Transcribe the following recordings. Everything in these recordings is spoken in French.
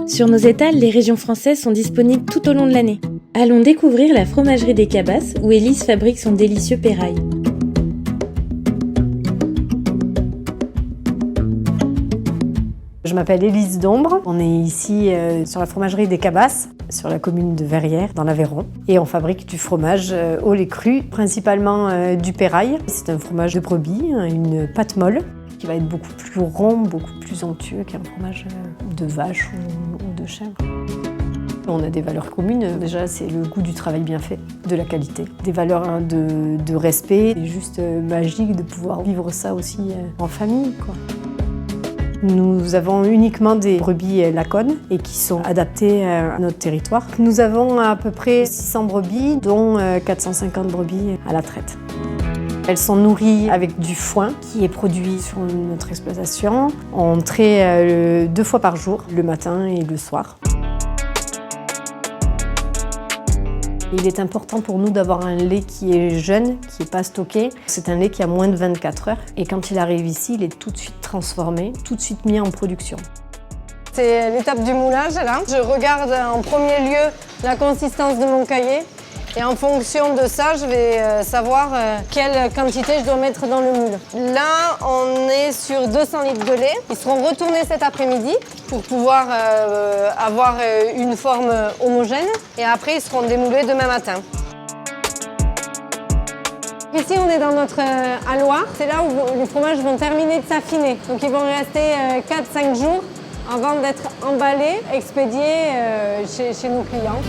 Sur nos étals, les régions françaises sont disponibles tout au long de l'année. Allons découvrir la fromagerie des Cabasses où Élise fabrique son délicieux pérail. Je m'appelle Élise Dombre, on est ici sur la fromagerie des Cabasses, sur la commune de Verrières, dans l'Aveyron. Et on fabrique du fromage au lait cru, principalement du pérail. C'est un fromage de brebis, une pâte molle, qui va être beaucoup plus rond, beaucoup plus onctueux qu'un fromage de vache ou de chèvre. On a des valeurs communes, déjà c'est le goût du travail bien fait, de la qualité. Des valeurs de respect, c'est juste magique de pouvoir vivre ça aussi en famille, quoi. Nous avons uniquement des brebis lacones et qui sont adaptées à notre territoire. Nous avons à peu près 600 brebis, dont 450 brebis à la traite. Elles sont nourries avec du foin qui est produit sur notre exploitation. On traite 2 fois par jour, le matin et le soir. Il est important pour nous d'avoir un lait qui est jeune, qui n'est pas stocké. C'est un lait qui a moins de 24 heures et quand il arrive ici, il est tout de suite transformé, tout de suite mis en production. C'est l'étape du moulage là. Je regarde en premier lieu la consistance de mon cahier et en fonction de ça, je vais savoir quelle quantité je dois mettre dans le moule. Là, on est sur 200 litres de lait. Ils seront retournés cet après-midi pour pouvoir avoir une forme homogène et après ils seront démoulés demain matin. Ici on est dans notre alloir, c'est là où les fromages vont terminer de s'affiner. Donc ils vont rester 4-5 jours avant d'être emballés, expédiés chez nos clients.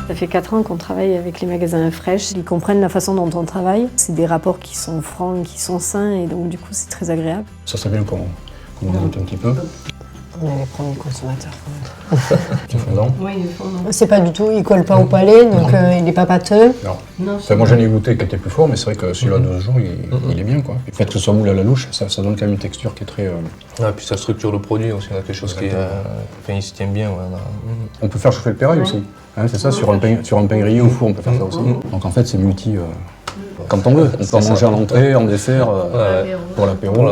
Ça fait 4 ans qu'on travaille avec les magasins Fresh. Ils comprennent la façon dont on travaille. C'est des rapports qui sont francs, qui sont sains et donc du coup c'est très agréable. Ça serait bien qu'on augmente un petit peu. On est les premiers consommateurs. C'est fondant. Oui, il est fondant. C'est pas du tout, il colle pas au palais, donc il n'est pas pâteux. Non. Enfin, moi j'en ai goûté qui était plus fort, mais c'est vrai que celui-là de 2 jours, il est bien, quoi. Le fait que ce soit moule à la louche, ça donne quand même une texture qui est très... Ah, puis ça structure le produit aussi, on a quelque chose qui est... Enfin, il se tient bien. Ouais, on peut faire chauffer le pérail aussi. Hein, c'est ça, sur un pain grillé au four, on peut faire ça aussi. Donc en fait, c'est multi... Quand on veut, on peut en manger à l'entrée, en dessert, pour l'apéro.